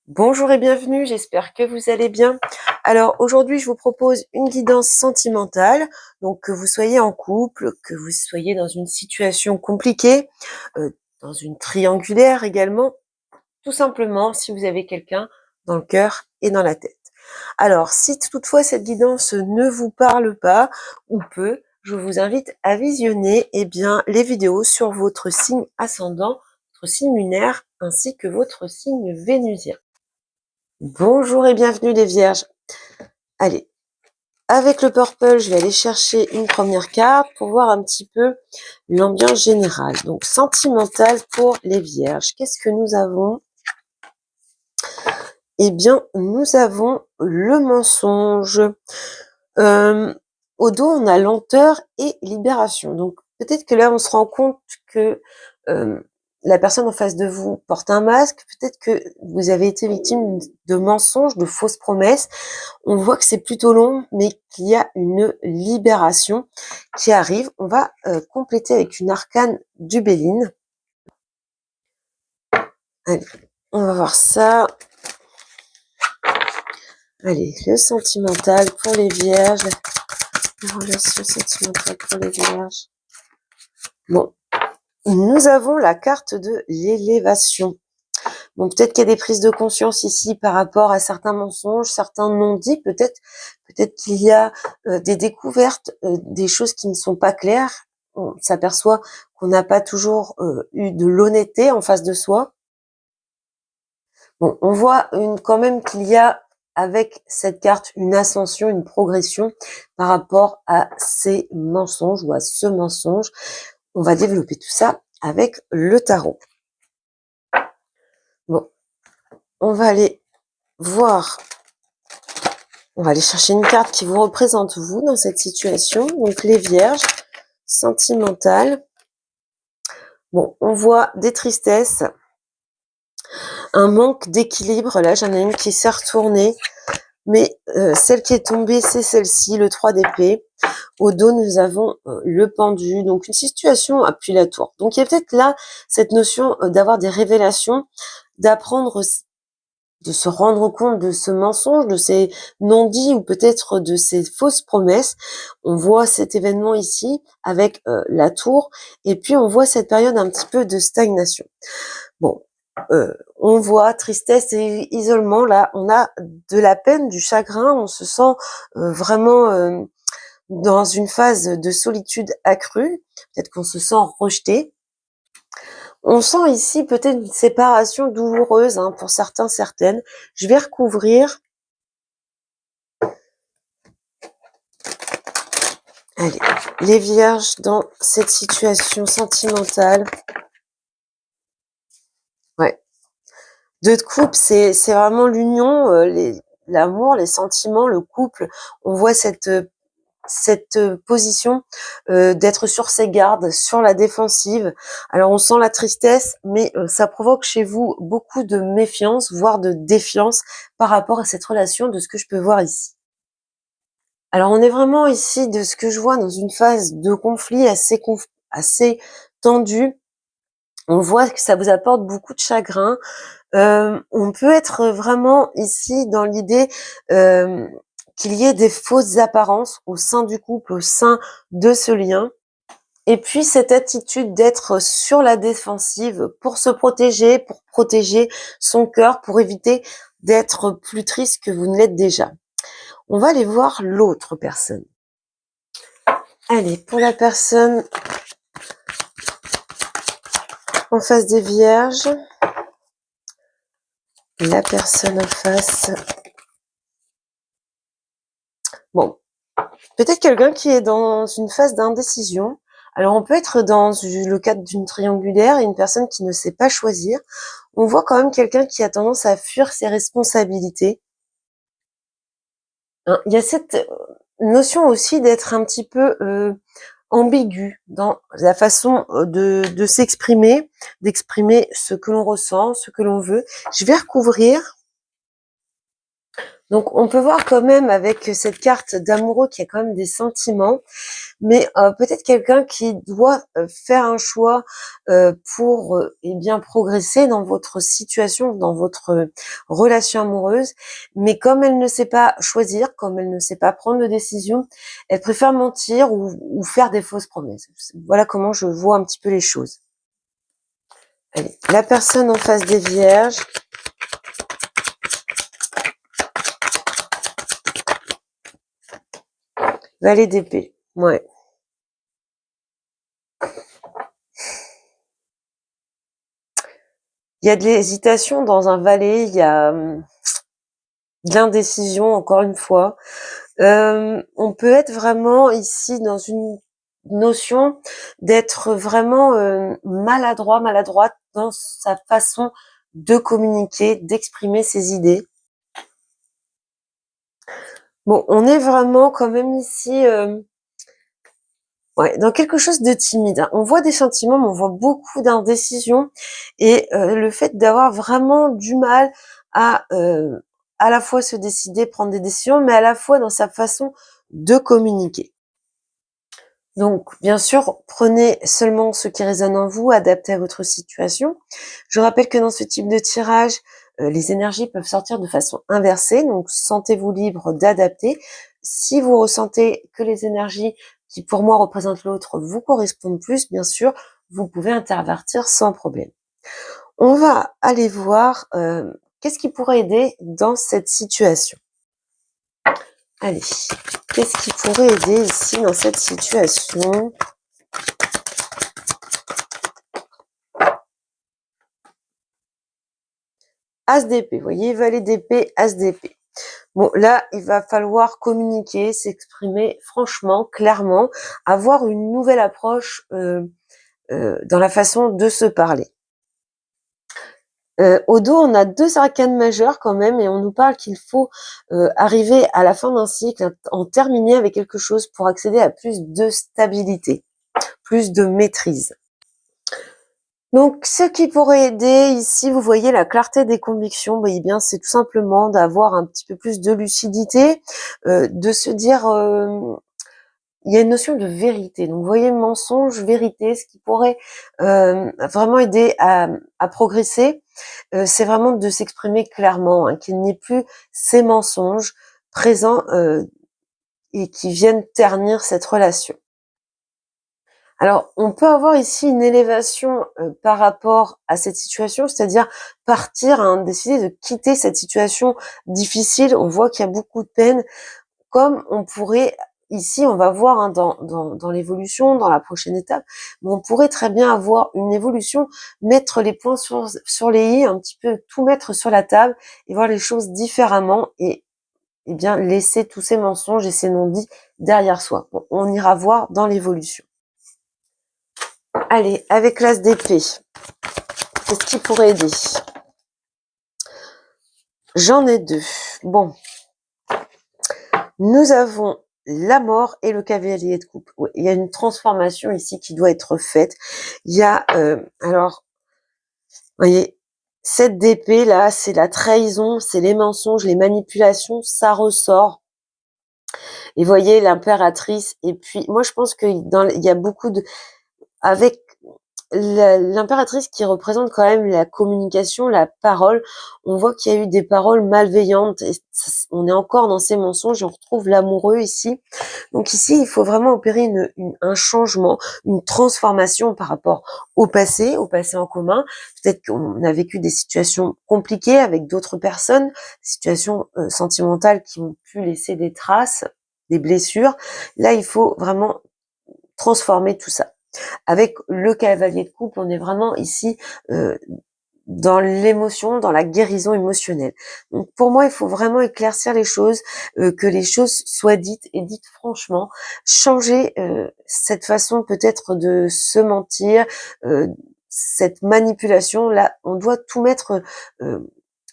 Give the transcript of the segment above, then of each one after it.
Bonjour et bienvenue, j'espère que vous allez bien. Alors aujourd'hui, je vous propose une guidance sentimentale, donc que vous soyez en couple, que vous soyez dans une situation compliquée, dans une triangulaire également, tout simplement si vous avez quelqu'un dans le cœur et dans la tête. Alors si toutefois cette guidance ne vous parle pas ou peu, je vous invite à visionner les vidéos sur votre signe ascendant, votre signe lunaire ainsi que votre signe vénusien. Bonjour et bienvenue les vierges. Allez, avec le purple, je vais aller chercher une première carte pour voir un petit peu l'ambiance générale. Donc, sentimentale pour les vierges. Qu'est-ce que nous avons? Eh bien, nous avons le mensonge. Au dos, on a lenteur et libération. Donc, peut-être que là, on se rend compte que la personne en face de vous porte un masque. Peut-être que vous avez été victime de mensonges, de fausses promesses. On voit que c'est plutôt long, mais qu'il y a une libération qui arrive. On va compléter avec une arcane du Béline. Allez, on va voir ça. Allez, le sentimental pour les vierges. La relation sentimentale pour les vierges. Bon, nous avons la carte de l'élévation. Bon, peut-être qu'il y a des prises de conscience ici par rapport à certains mensonges, certains non-dits, peut-être qu'il y a des découvertes, des choses qui ne sont pas claires. On s'aperçoit qu'on n'a pas toujours eu de l'honnêteté en face de soi. Bon, on voit quand même qu'il y a avec cette carte une ascension, une progression par rapport à ces mensonges ou à ce mensonge. On va développer tout ça avec le tarot. Bon, on va aller voir, on va aller chercher une carte qui vous représente vous dans cette situation. Donc les vierges, sentimentales. Bon, on voit des tristesses, un manque d'équilibre. Là, j'en ai une qui s'est retournée, mais celle qui est tombée, c'est celle-ci, le 3 d'épée. Au dos, nous avons le pendu, donc une situation appuie la tour. Donc il y a peut-être là cette notion d'avoir des révélations, d'apprendre, de se rendre compte de ce mensonge, de ces non-dits ou peut-être de ces fausses promesses. On voit cet événement ici avec la tour et puis on voit cette période un petit peu de stagnation. Bon, on voit tristesse et isolement. Là, on a de la peine, du chagrin, on se sent vraiment dans une phase de solitude accrue. Peut-être qu'on se sent rejeté. On sent ici peut-être une séparation douloureuse pour certains, certaines. Je vais recouvrir. Allez, les vierges dans cette situation sentimentale. Ouais. Deux de couple, c'est vraiment l'union, l'amour, les sentiments, le couple. On voit cette position d'être sur ses gardes, sur la défensive. Alors on sent la tristesse, mais ça provoque chez vous beaucoup de méfiance, voire de défiance par rapport à cette relation de ce que je peux voir ici. Alors on est vraiment ici, de ce que je vois, dans une phase de conflit assez tendue. On voit que ça vous apporte beaucoup de chagrin. On peut être vraiment ici dans l'idée qu'il y ait des fausses apparences au sein du couple, au sein de ce lien. Et puis cette attitude d'être sur la défensive pour se protéger, pour protéger son cœur, pour éviter d'être plus triste que vous ne l'êtes déjà. On va aller voir l'autre personne. Allez, pour la personne en face des vierges, la personne en face. Bon, peut-être quelqu'un qui est dans une phase d'indécision. Alors on peut être dans le cadre d'une triangulaire et une personne qui ne sait pas choisir. On voit quand même quelqu'un qui a tendance à fuir ses responsabilités. Il y a cette notion aussi d'être un petit peu ambigu dans la façon de s'exprimer, d'exprimer ce que l'on ressent, ce que l'on veut. Je vais recouvrir. Donc, on peut voir quand même avec cette carte d'amoureux qu'il y a quand même des sentiments, mais peut-être quelqu'un qui doit faire un choix pour eh bien progresser dans votre situation, dans votre relation amoureuse, mais comme elle ne sait pas choisir, comme elle ne sait pas prendre de décision, elle préfère mentir ou faire des fausses promesses. Voilà comment je vois un petit peu les choses. Allez, la personne en face des Vierges. Valet d'épée, ouais. Il y a de l'hésitation dans un valet, il y a de l'indécision, encore une fois. On peut être vraiment ici dans une notion d'être vraiment maladroite dans sa façon de communiquer, d'exprimer ses idées. Bon, on est vraiment quand même ici dans quelque chose de timide, hein. On voit des sentiments, mais on voit beaucoup d'indécision et le fait d'avoir vraiment du mal à la fois se décider, prendre des décisions, mais à la fois dans sa façon de communiquer. Donc, bien sûr, prenez seulement ce qui résonne en vous, adaptez à votre situation. Je rappelle que dans ce type de tirage, les énergies peuvent sortir de façon inversée, donc sentez-vous libre d'adapter. Si vous ressentez que les énergies qui, pour moi, représentent l'autre, vous correspondent plus, bien sûr, vous pouvez intervertir sans problème. On va aller voir qu'est-ce qui pourrait aider dans cette situation. Allez, qu'est-ce qui pourrait aider ici dans cette situation ? As d'épée, vous voyez, valet d'épée, as d'épée. Bon, là, il va falloir communiquer, s'exprimer franchement, clairement, avoir une nouvelle approche dans la façon de se parler. Au dos, on a 2 arcanes majeures quand même, et on nous parle qu'il faut arriver à la fin d'un cycle, en terminer avec quelque chose pour accéder à plus de stabilité, plus de maîtrise. Donc, ce qui pourrait aider ici, vous voyez la clarté des convictions, eh bien, c'est tout simplement d'avoir un petit peu plus de lucidité, de se dire, il y a une notion de vérité. Donc, vous voyez, mensonge, vérité, ce qui pourrait vraiment aider à progresser, c'est vraiment de s'exprimer clairement, hein, qu'il n'y ait plus ces mensonges présents et qui viennent ternir cette relation. Alors, on peut avoir ici une élévation par rapport à cette situation, c'est-à-dire partir, hein, décider de quitter cette situation difficile. On voit qu'il y a beaucoup de peine, comme on pourrait, ici, on va voir hein, dans l'évolution, dans la prochaine étape, mais on pourrait très bien avoir une évolution, mettre les points sur les i, un petit peu tout mettre sur la table et voir les choses différemment et bien laisser tous ces mensonges et ces non-dits derrière soi. Bon, on ira voir dans l'évolution. Allez, avec l'as d'épée, qu'est-ce qui pourrait aider? J'en ai 2. Bon. Nous avons la mort et le cavalier de coupe. Oui, il y a une transformation ici qui doit être faite. Il y a, alors, vous voyez, cette d'épée là, c'est la trahison, c'est les mensonges, les manipulations, ça ressort. Et vous voyez l'impératrice. Et puis, moi, je pense que il y a beaucoup de, avec l'impératrice qui représente quand même la communication, la parole, on voit qu'il y a eu des paroles malveillantes et on est encore dans ces mensonges et on retrouve l'amoureux ici. Donc ici, il faut vraiment opérer un changement, une transformation par rapport au passé en commun. Peut-être qu'on a vécu des situations compliquées avec d'autres personnes, des situations sentimentales qui ont pu laisser des traces, des blessures. Là, il faut vraiment transformer tout ça. Avec le cavalier de coupe, on est vraiment ici dans l'émotion, dans la guérison émotionnelle. Donc pour moi, il faut vraiment éclaircir les choses, que les choses soient dites et dites franchement, changer cette façon peut-être de se mentir, cette manipulation. Là, on doit tout mettre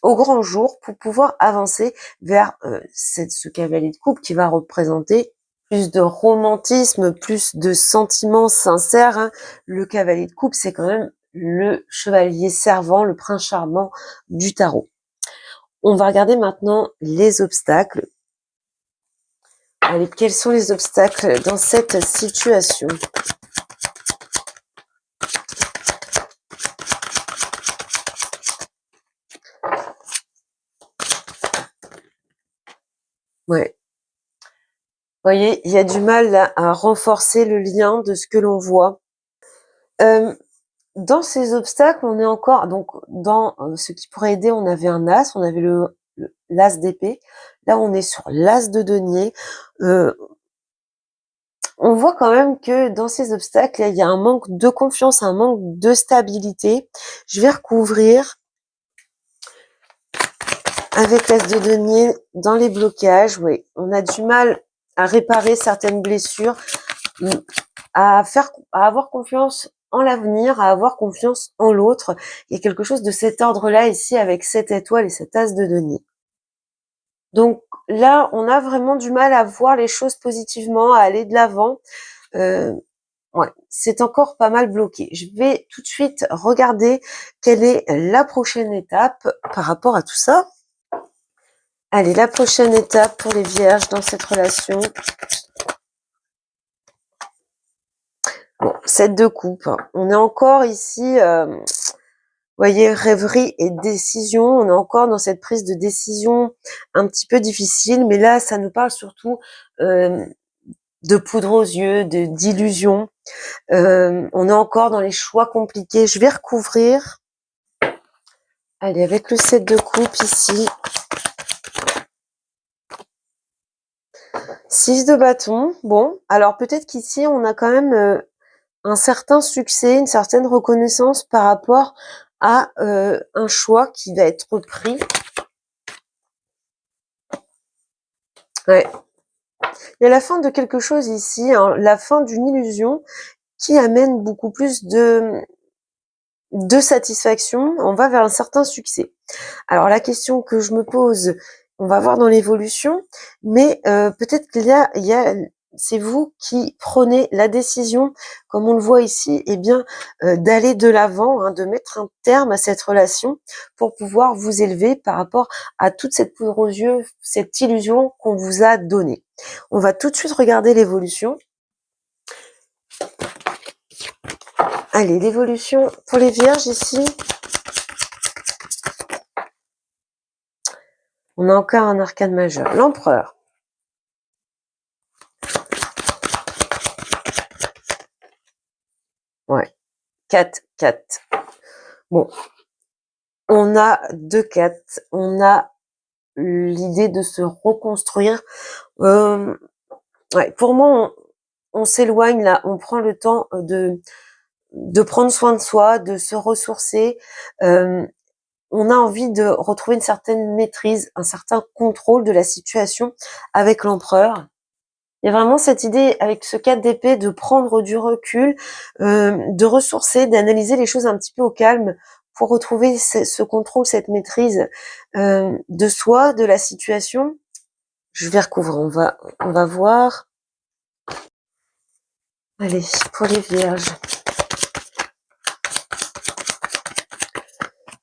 au grand jour pour pouvoir avancer vers ce cavalier de coupe qui va représenter plus de romantisme, plus de sentiments sincères, hein. Le cavalier de coupe, c'est quand même le chevalier servant, le prince charmant du tarot. On va regarder maintenant les obstacles. Allez, quels sont les obstacles dans cette situation? Ouais. Vous voyez, il y a du mal là, à renforcer le lien de ce que l'on voit. Dans ces obstacles, on est encore donc dans ce qui pourrait aider, on avait un as, on avait l'as d'épée. Là, on est sur l'as de denier. On voit quand même que dans ces obstacles, il y a un manque de confiance, un manque de stabilité. Je vais recouvrir avec l'as de denier dans les blocages. Oui, on a du mal à réparer certaines blessures, à avoir confiance en l'avenir, à avoir confiance en l'autre. Il y a quelque chose de cet ordre-là ici avec cette étoile et cet as de denier. Donc là, on a vraiment du mal à voir les choses positivement, à aller de l'avant. Ouais, c'est encore pas mal bloqué. Je vais tout de suite regarder quelle est la prochaine étape par rapport à tout ça. Allez, la prochaine étape pour les vierges dans cette relation. Bon, 7 de coupe. On est encore ici, vous voyez, rêverie et décision. On est encore dans cette prise de décision un petit peu difficile, mais là, ça nous parle surtout de poudre aux yeux, d'illusion. On est encore dans les choix compliqués. Je vais recouvrir. Allez, avec le 7 de coupe ici. 6 de bâton. Bon, alors peut-être qu'ici, on a quand même un certain succès, une certaine reconnaissance par rapport à un choix qui va être pris. Ouais. Il y a la fin de quelque chose ici, hein, la fin d'une illusion qui amène beaucoup plus de satisfaction. On va vers un certain succès. Alors la question que je me pose, on va voir dans l'évolution, mais peut-être qu'il y a c'est vous qui prenez la décision, comme on le voit ici, eh bien d'aller de l'avant, hein, de mettre un terme à cette relation pour pouvoir vous élever par rapport à toute cette poudre aux yeux, cette illusion qu'on vous a donnée. On va tout de suite regarder l'évolution. Allez, l'évolution pour les vierges ici. On a encore un arcane majeur. L'empereur. Ouais. 4, 4. Bon. On a 2 4. On a l'idée de se reconstruire. Ouais, pour moi, on s'éloigne là. On prend le temps de prendre soin de soi, de se ressourcer. On a envie de retrouver une certaine maîtrise, un certain contrôle de la situation avec l'empereur. Il y a vraiment cette idée avec ce 4 d'épée de prendre du recul, de ressourcer, d'analyser les choses un petit peu au calme pour retrouver ce contrôle, cette maîtrise de soi, de la situation. Je vais recouvrir, on va voir. Allez, pour les vierges.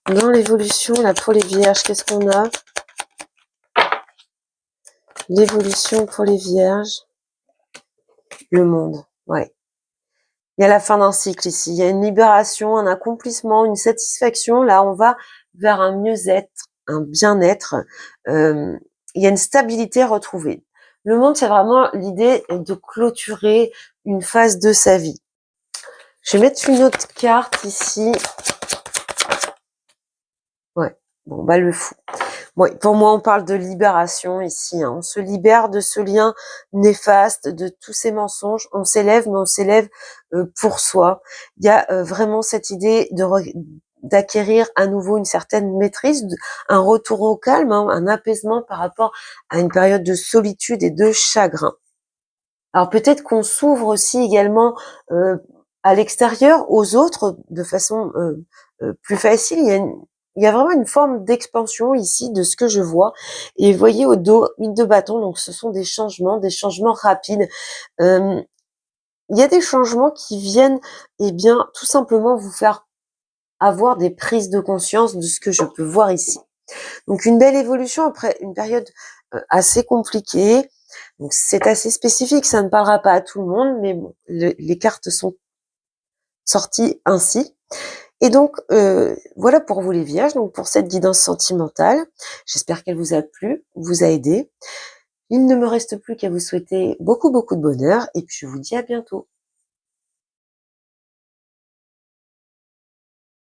Dans l'évolution, là, pour les vierges, qu'est-ce qu'on a? L'évolution pour les vierges. Le monde, ouais. Il y a la fin d'un cycle ici. Il y a une libération, un accomplissement, une satisfaction. Là, on va vers un mieux-être, un bien-être. Il y a une stabilité retrouvée. Le monde, c'est vraiment l'idée de clôturer une phase de sa vie. Je vais mettre une autre carte ici. Ouais, bon, bah le fou. Bon, pour moi, on parle de libération ici. Hein. On se libère de ce lien néfaste, de tous ces mensonges. On s'élève, mais on s'élève pour soi. Il y a vraiment cette idée d'acquérir à nouveau une certaine maîtrise, un retour au calme, hein, un apaisement par rapport à une période de solitude et de chagrin. Alors peut-être qu'on s'ouvre aussi également à l'extérieur, aux autres, de façon plus facile. Il y a vraiment une forme d'expansion ici de ce que je vois. Et vous voyez au dos, 8 de bâton, donc ce sont des changements rapides. Il y a des changements qui viennent, eh bien, tout simplement vous faire avoir des prises de conscience de ce que je peux voir ici. Donc une belle évolution après une période assez compliquée. Donc c'est assez spécifique, ça ne parlera pas à tout le monde, mais bon, les cartes sont sorties ainsi. Et donc voilà pour vous les vierges, donc pour cette guidance sentimentale. J'espère qu'elle vous a plu, vous a aidé. Il ne me reste plus qu'à vous souhaiter beaucoup de bonheur et puis je vous dis à bientôt.